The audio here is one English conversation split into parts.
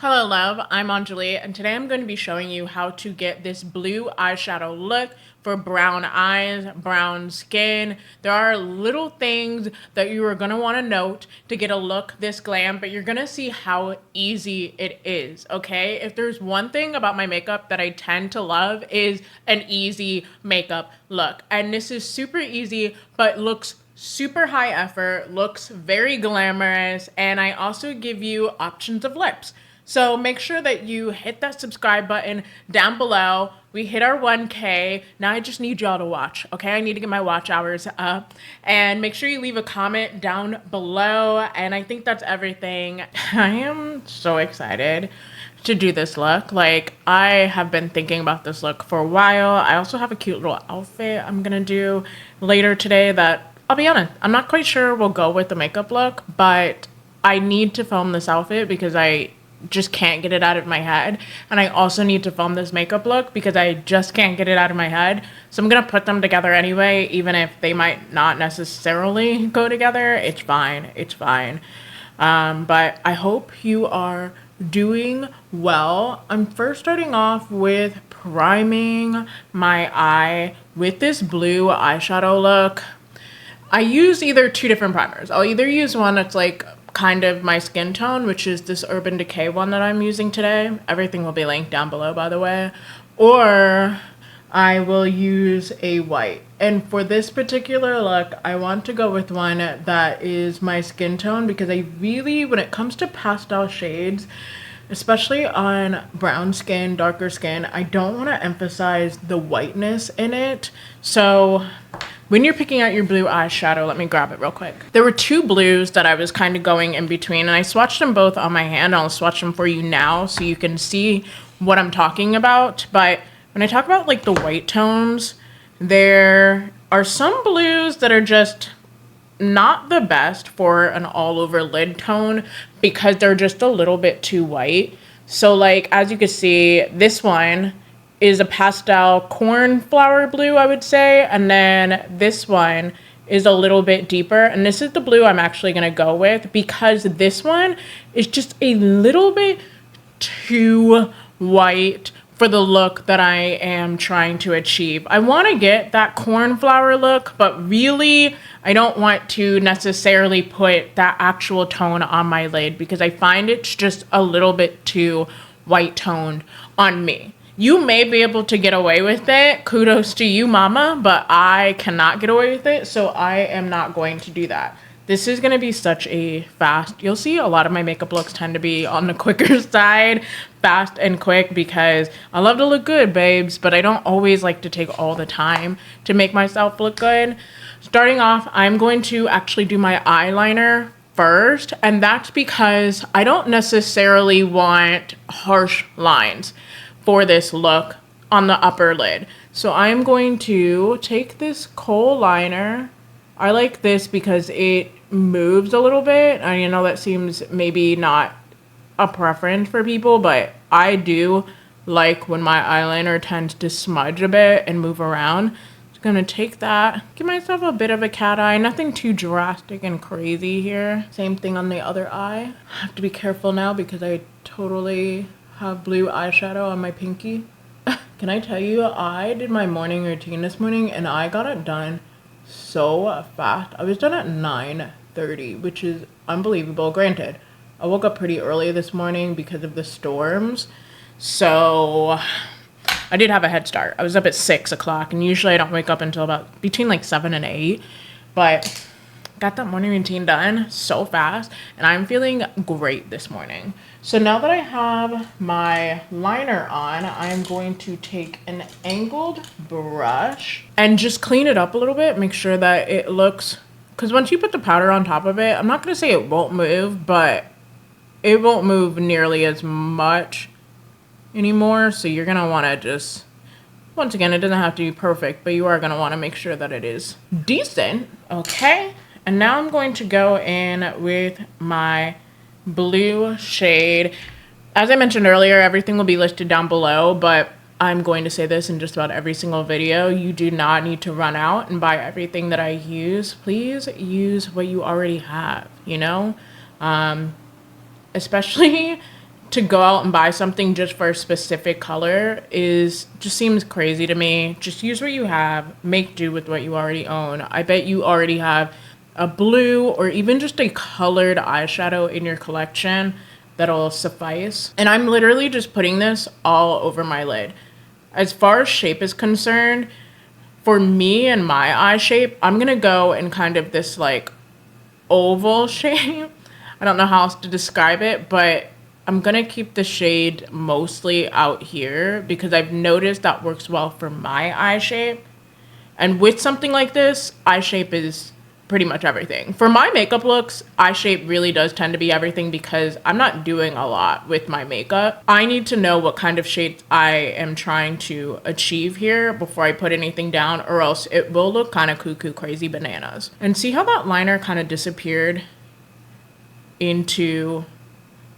Hello love, I'm Anjuli and today I'm going to be showing you how to get this blue eyeshadow look for brown eyes, brown skin. There are little things that you are going to want to note to get a look this glam, but you're going to see how easy it is, okay? If there's one thing about my makeup that I tend to love is an easy makeup look. And this is super easy, but looks super high effort, looks very glamorous, and I also give you options of lips. So make sure that you hit that subscribe button down below. We hit our 1K. Now I just need y'all to watch, okay? I need to get my watch hours up. And make sure you leave a comment down below. And I think that's everything. I am so excited to do this look. Like, I have been thinking about this look for a while. I also have a cute little outfit I'm gonna do later today that, I'll be honest, I'm not quite sure will go with the makeup look, but I need to film this outfit because I just can't get it out of my head. And I also need to film this makeup look because I just can't get it out of my head. So I'm gonna put them together anyway, even if they might not necessarily go together. It's fine, it's fine. But I hope you are doing well. I'm first starting off with priming my eye with this blue eyeshadow look. I use either two different primers. I'll either use one that's like kind of my skin tone, which is this Urban Decay one that I'm using today. Everything will be linked down below, by the way. Or I will use a white. And for this particular look, I want to go with one that is my skin tone because I really, when it comes to pastel shades, especially on brown skin, darker skin, I don't want to emphasize the whiteness in it. So when you're picking out your blue eyeshadow, let me grab it real quick. There were two blues that I was kind of going in between, and I swatched them both on my hand. I'll swatch them for you now so you can see what I'm talking about. But when I talk about like the white tones, there are some blues that are just not the best for an all over lid tone because they're just a little bit too white. So like, as you can see, this one is a pastel cornflower blue, I would say. And then this one is a little bit deeper. And this is the blue I'm actually gonna go with because this one is just a little bit too white for the look that I am trying to achieve. I wanna get that cornflower look, but really, I don't want to necessarily put that actual tone on my lid because I find it's just a little bit too white toned on me. You may be able to get away with it. Kudos to you, mama, but I cannot get away with it, so I am not going to do that. This is going to be such a fast, you'll see a lot of my makeup looks tend to be on the quicker side, fast and quick, because I love to look good, babes, but I don't always like to take all the time to make myself look good. Starting off, I'm going to actually do my eyeliner first, and that's because I don't necessarily want harsh lines for this look on the upper lid. So I'm going to take this kohl liner. I like this because it moves a little bit. I know that seems maybe not a preference for people, but I do like when my eyeliner tends to smudge a bit and move around. Just gonna take that, give myself a bit of a cat eye, nothing too drastic and crazy here. Same thing on the other eye. I have to be careful now because I totally have blue eyeshadow on my pinky. Can I tell you, I did my morning routine this morning and I got it done so fast. I was done at 9:30, which is unbelievable. Granted, I woke up pretty early this morning because of the storms, so I did have a head start. I was up at 6 o'clock, and usually I don't wake up until about between like 7 and 8, but got that morning routine done so fast, and I'm feeling great this morning. So now that I have my liner on, I'm going to take an angled brush and just clean it up a little bit, make sure that it looks, because once you put the powder on top of it, I'm not going to say it won't move, but it won't move nearly as much anymore. So you're going to want to just, once again, it doesn't have to be perfect, but you are going to want to make sure that it is decent. Okay. And now I'm going to go in with my blue shade. As I mentioned earlier, everything will be listed down below, but I'm going to say this in just about every single video. You do not need to run out and buy everything that I use. Please use what you already have, you know? Especially to go out and buy something just for a specific color just seems crazy to me. Just use what you have, make do with what you already own. I bet you already have a blue or even just a colored eyeshadow in your collection that'll suffice. And I'm literally just putting this all over my lid. As far as shape is concerned, for me and my eye shape, I'm gonna go in kind of this like oval shape. I don't know how else to describe it, but I'm gonna keep the shade mostly out here because I've noticed that works well for my eye shape. And with something like this, eye shape is pretty much everything. For my makeup looks, eye shape really does tend to be everything because I'm not doing a lot with my makeup. I need to know what kind of shades I am trying to achieve here before I put anything down, or else it will look kind of cuckoo crazy bananas. And see how that liner kind of disappeared into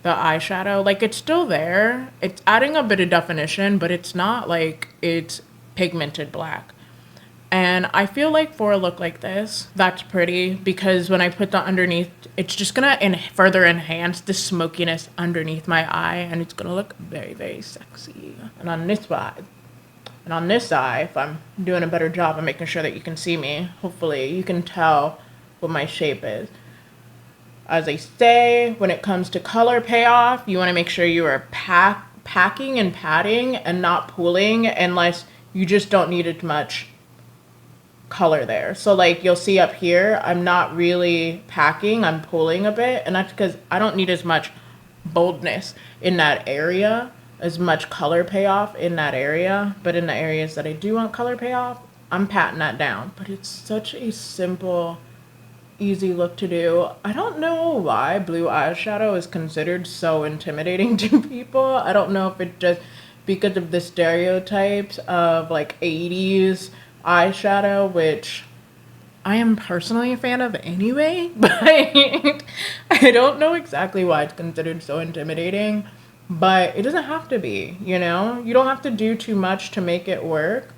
the eyeshadow? Like, it's still there. It's adding a bit of definition, but it's not like it's pigmented black. And I feel like for a look like this, that's pretty because when I put that underneath, it's just gonna further enhance the smokiness underneath my eye, and it's gonna look very, very sexy. And on this side, if I'm doing a better job of making sure that you can see me, hopefully you can tell what my shape is. As I say, when it comes to color payoff, you wanna make sure you are packing and patting and not pooling unless you just don't need as much color there. So like you'll see up here, I'm not really packing, I'm pulling a bit, and that's because I don't need as much boldness in that area, as much color payoff in that area. But in the areas that I do want color payoff, I'm patting that down. But it's such a simple, easy look to do. I don't know why blue eyeshadow is considered so intimidating to people. I don't know if it's just because of the stereotypes of like 80s eyeshadow, which I am personally a fan of anyway, but I don't know exactly why it's considered so intimidating, but it doesn't have to be, you know? You don't have to do too much to make it work.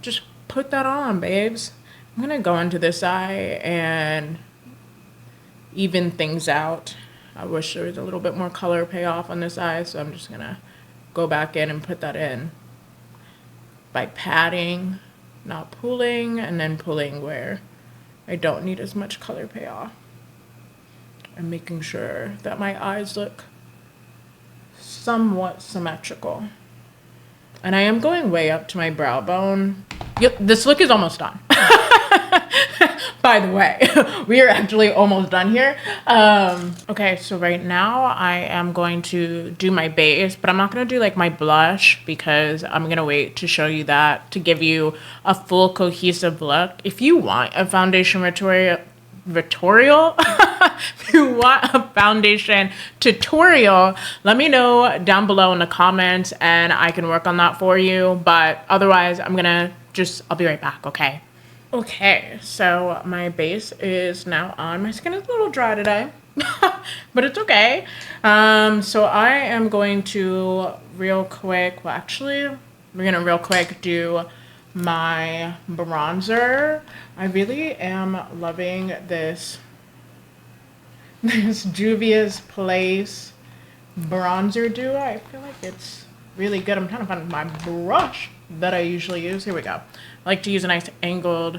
Just put that on, babes. I'm gonna go into this eye and even things out. I wish there was a little bit more color payoff on this eye, so I'm just gonna go back in and put that in by patting, not pulling, and then pulling where I don't need as much color payoff. And making sure that my eyes look somewhat symmetrical. And I am going way up to my brow bone. Yep, this look is almost done. By the way, we are actually almost done here. Okay, so right now I am going to do my base, but I'm not going to do like my blush because I'm going to wait to show you that to give you a full cohesive look. If you want a foundation tutorial, if you want a foundation tutorial, let me know down below in the comments and I can work on that for you. But otherwise, I'll be right back, okay? Okay, so my base is now on. My skin is a little dry today, but it's okay. So I am going to real quick do my bronzer. I really am loving this Juvia's Place bronzer duo. I feel like it's really good. I'm trying to find my brush that I usually use. Here we go. I like to use a nice angled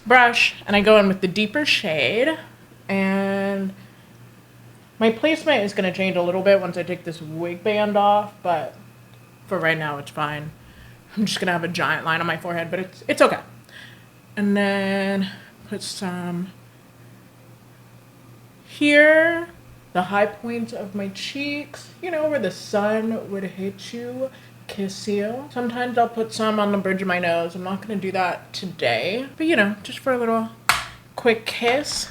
brush, and I go in with the deeper shade, and my placement is going to change a little bit once I take this wig band off, but for right now it's fine. I'm just going to have a giant line on my forehead, but it's okay. And then put some here, the high points of my cheeks, you know, where the sun would hit you, kiss you. Sometimes I'll put some on the bridge of my nose. I'm not going to do that today, but you know, just for a little quick kiss.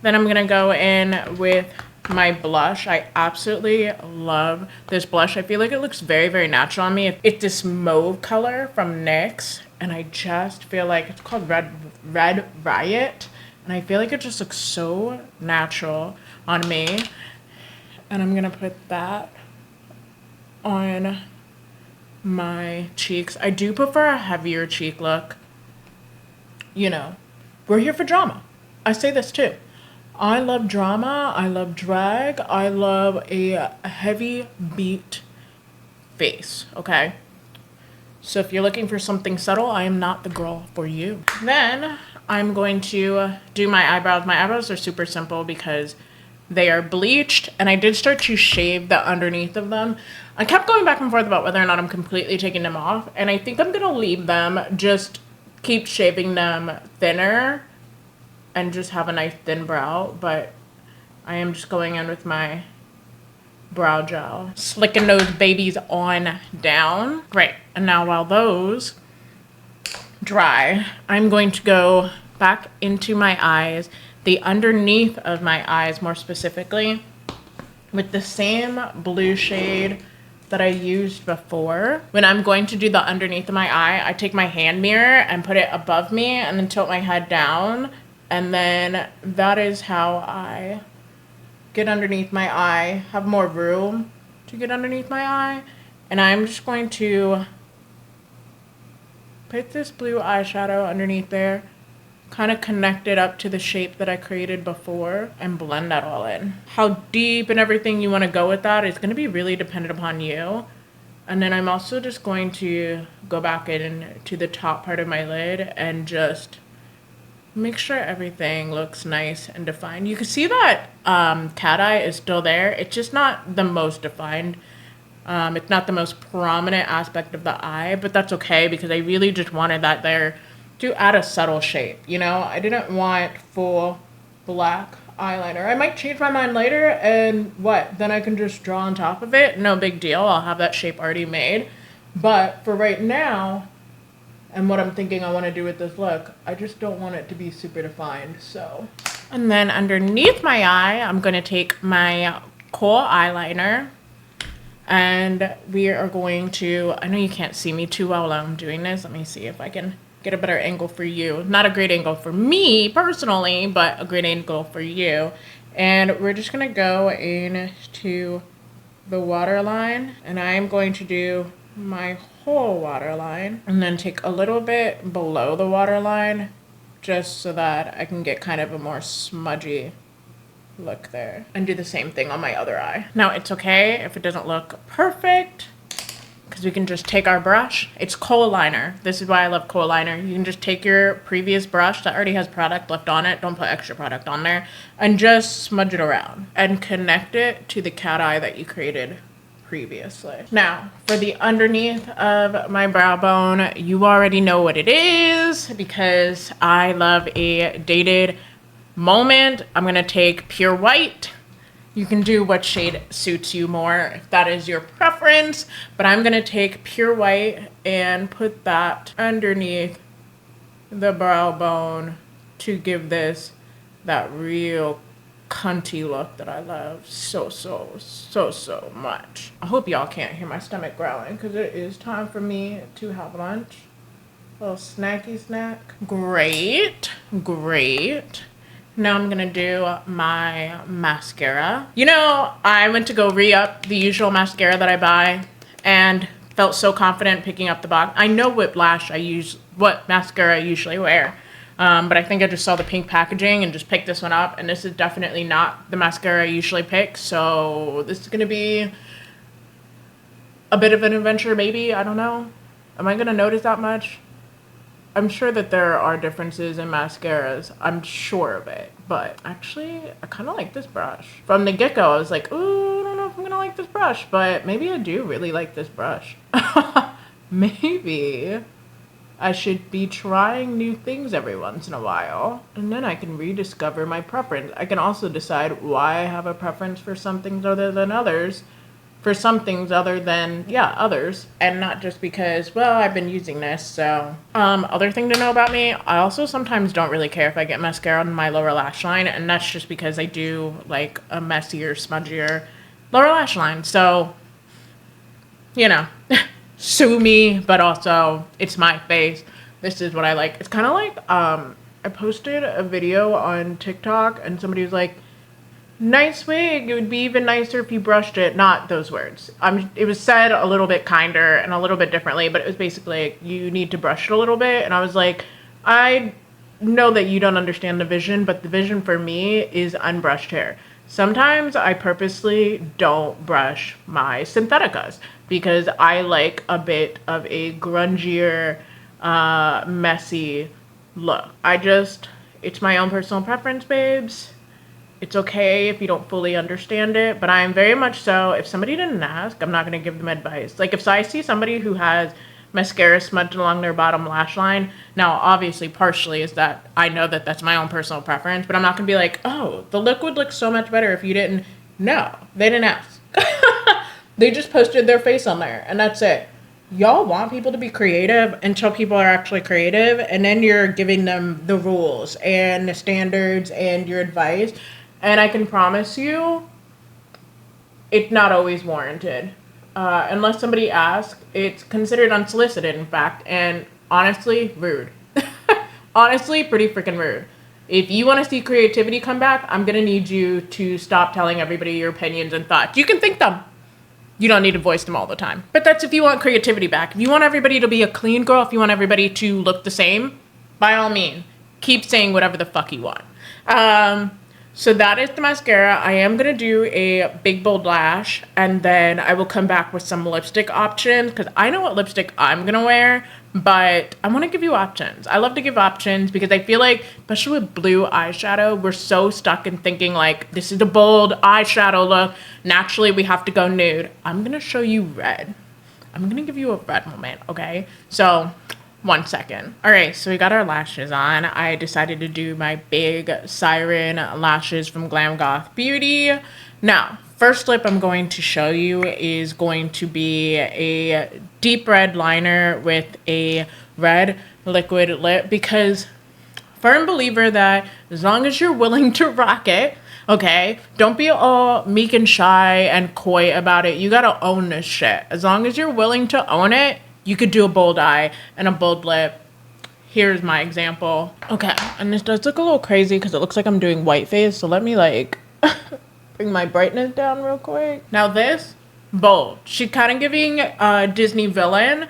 Then I'm going to go in with my blush. I absolutely love this blush. I feel like it looks very, very natural on me. It's this mauve color from NYX, and I just feel like it's called Red Riot, and I feel like it just looks so natural on me. And I'm going to put that on my cheeks. I do prefer a heavier cheek look. You know, we're here for drama. I say this too. I love drama, I love drag, I love a heavy beat face, okay? So if you're looking for something subtle, I am not the girl for you. Then I'm going to do my eyebrows. My eyebrows are super simple because they are bleached, and I did start to shave the underneath of them. I kept going back and forth about whether or not I'm completely taking them off, and I think I'm gonna leave them, just keep shaving them thinner and just have a nice thin brow, but I am just going in with my brow gel, slicking those babies on down. Great. And now while those dry, I'm going to go back into my eyes, the underneath of my eyes more specifically, with the same blue shade that I used before. When I'm going to do the underneath of my eye, I take my hand mirror and put it above me and then tilt my head down, and then that is how I get underneath my eye, have more room to get underneath my eye. And I'm just going to put this blue eyeshadow underneath there, kind of connect it up to the shape that I created before, and blend that all in. How deep and everything you want to go with that is going to be really dependent upon you. And then I'm also just going to go back in to the top part of my lid and just make sure everything looks nice and defined. You can see that cat eye is still there. It's just not the most defined. It's not the most prominent aspect of the eye, but that's okay because I really just wanted that there to add a subtle shape. You know, I didn't want full black eyeliner. I might change my mind later and then I can just draw on top of it. No big deal. I'll have that shape already made. But for right now, and what I'm thinking I want to do with this look, I just don't want it to be super defined, so. And then underneath my eye, I'm going to take my kohl eyeliner, and we are going to, I know you can't see me too well while I'm doing this. Let me see if I can get a better angle for you. Not a great angle for me personally, but a great angle for you. And we're just going to go into the waterline, and I'm going to do my whole waterline and then take a little bit below the waterline just so that I can get kind of a more smudgy look there, and do the same thing on my other eye. Now it's okay if it doesn't look perfect because we can just take our brush. It's kohl liner. This is why I love kohl liner. You can just take your previous brush that already has product left on it, don't put extra product on there, and just smudge it around and connect it to the cat eye that you created previously. Now, for the underneath of my brow bone, you already know what it is because I love a dated moment. I'm gonna take pure white. You can do what shade suits you more if that is your preference, but I'm gonna take pure white and put that underneath the brow bone to give this that real cunty look that I love so much. I hope y'all can't hear my stomach growling because it is time for me to have lunch. A little snacky snack. Great. Now I'm gonna do my mascara. You know, I went to go re-up the usual mascara that I buy and felt so confident picking up the box. I know what mascara I usually wear. But I think I just saw the pink packaging and just picked this one up, and this is definitely not the mascara I usually pick, so this is going to be a bit of an adventure, maybe. I don't know. Am I going to notice that much? I'm sure that there are differences in mascaras. I'm sure of it. But actually, I kind of like this brush. From the get-go, I was like, ooh, I don't know if I'm going to like this brush, but maybe I do really like this brush. Maybe I should be trying new things every once in a while, and then I can rediscover my preference. I can also decide why I have a preference for some things other than others, others, and not just because, well, I've been using this, so. Other thing to know about me, I also sometimes don't really care if I get mascara on my lower lash line, and that's just because I do like a messier, smudgier lower lash line, so, you know. Sue me, but also it's my face. This is what I like. It's kind of like I posted a video on TikTok and somebody was like, nice wig, it would be even nicer if you brushed it. Not those words. It was said a little bit kinder and a little bit differently, but it was basically like, you need to brush it a little bit. And I was like, I know that you don't understand the vision, but the vision for me is unbrushed hair. Sometimes I purposely don't brush my syntheticas because I like a bit of a grungier, messy look. It's my own personal preference, babes. It's okay if you don't fully understand it, but I am very much so, if somebody didn't ask, I'm not going to give them advice. Like if I see somebody who has mascara smudged along their bottom lash line, now obviously partially is that I know that that's my own personal preference, but I'm not going to be like, oh, the look would look so much better if you didn't. No, they didn't ask. They just posted their face on there and that's it. Y'all want people to be creative until people are actually creative, and then you're giving them the rules and the standards and your advice. And I can promise you, it's not always warranted. Unless somebody asks, it's considered unsolicited, in fact, and honestly, rude. Honestly, pretty freaking rude. If you want to see creativity come back, I'm going to need you to stop telling everybody your opinions and thoughts. You can think them. You don't need to voice them all the time. But that's if you want creativity back. If you want everybody to be a clean girl, if you want everybody to look the same, by all means, keep saying whatever the fuck you want. So that is the mascara. I am going to do a big bold lash, and then I will come back with some lipstick options because I know what lipstick I'm going to wear, but I want to give you options. I love to give options because I feel like, especially with blue eyeshadow, we're so stuck in thinking like, this is a bold eyeshadow look. Naturally, we have to go nude. I'm going to show you red. I'm going to give you a red moment, okay? So 1 second. All right, so we got our lashes on. I decided to do my big siren lashes from Glam Goth Beauty. Now, first lip I'm going to show you is going to be a deep red liner with a red liquid lip because firm believer that as long as you're willing to rock it, okay, don't be all meek and shy and coy about it. You gotta own this shit. As long as you're willing to own it, you could do a bold eye and a bold lip. Here's my example. Okay, and this does look a little crazy because it looks like I'm doing white face. So let me like bring my brightness down real quick. Now this, bold. She's kind of giving Disney villain.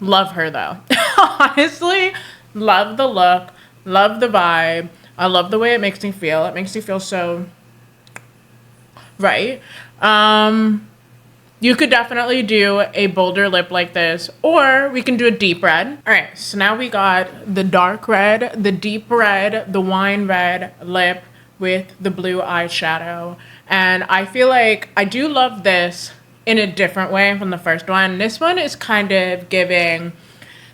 Love her though. Honestly, love the look. Love the vibe. I love the way it makes me feel. It makes me feel so right. You could definitely do a bolder lip like this, or we can do a deep red. All right, so now we got the dark red, the deep red, the wine red lip with the blue eyeshadow. And I feel like I do love this in a different way from the first one. This one is kind of giving,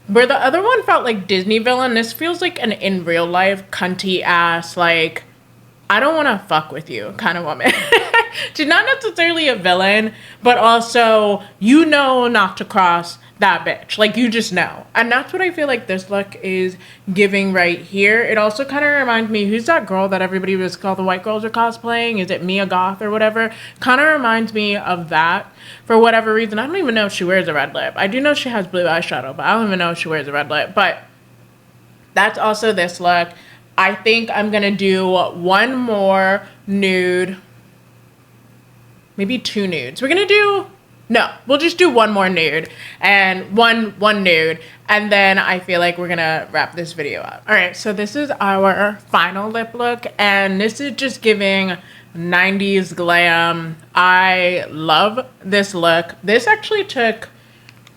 where the other one felt like Disney villain, this feels like an in real life cunty ass, like, I don't want to fuck with you kind of woman. She's not necessarily a villain, but also you know not to cross that bitch. Like, you just know. And that's what I feel like this look is giving right here. It also kind of reminds me, who's that girl that everybody was called the white girls are cosplaying? Is it Mia Goth or whatever? Kind of reminds me of that for whatever reason. I don't even know if she wears a red lip. I do know she has blue eyeshadow, but I don't even know if she wears a red lip. But that's also this look. I think I'm going to do one more nude. Maybe 2 nudes. We're gonna do, no, we'll just do one more nude and one nude. And then I feel like we're gonna wrap this video up. All right, so this is our final lip look. And this is just giving 90s glam. I love this look. This actually took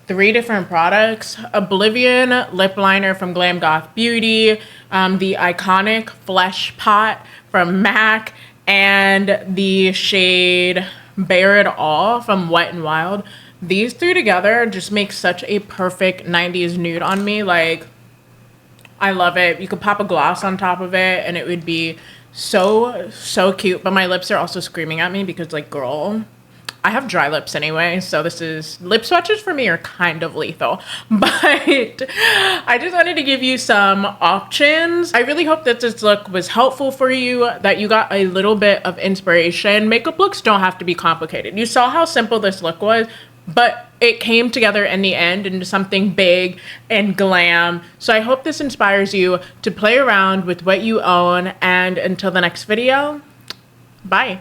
3 different products. Oblivion lip liner from Glam Goth Beauty, the iconic Flesh Pot from MAC, and the shade Bare It All from Wet n Wild. These 3 together just make such a perfect 90s nude on me. Like, I love it. You could pop a gloss on top of it and it would be so cute. But my lips are also screaming at me because, like, girl, I have dry lips anyway, so this is, lip swatches for me are kind of lethal, but I just wanted to give you some options. I really hope that this look was helpful for you, that you got a little bit of inspiration. Makeup looks don't have to be complicated. You saw how simple this look was, but it came together in the end into something big and glam. So I hope this inspires you to play around with what you own, and until the next video, bye.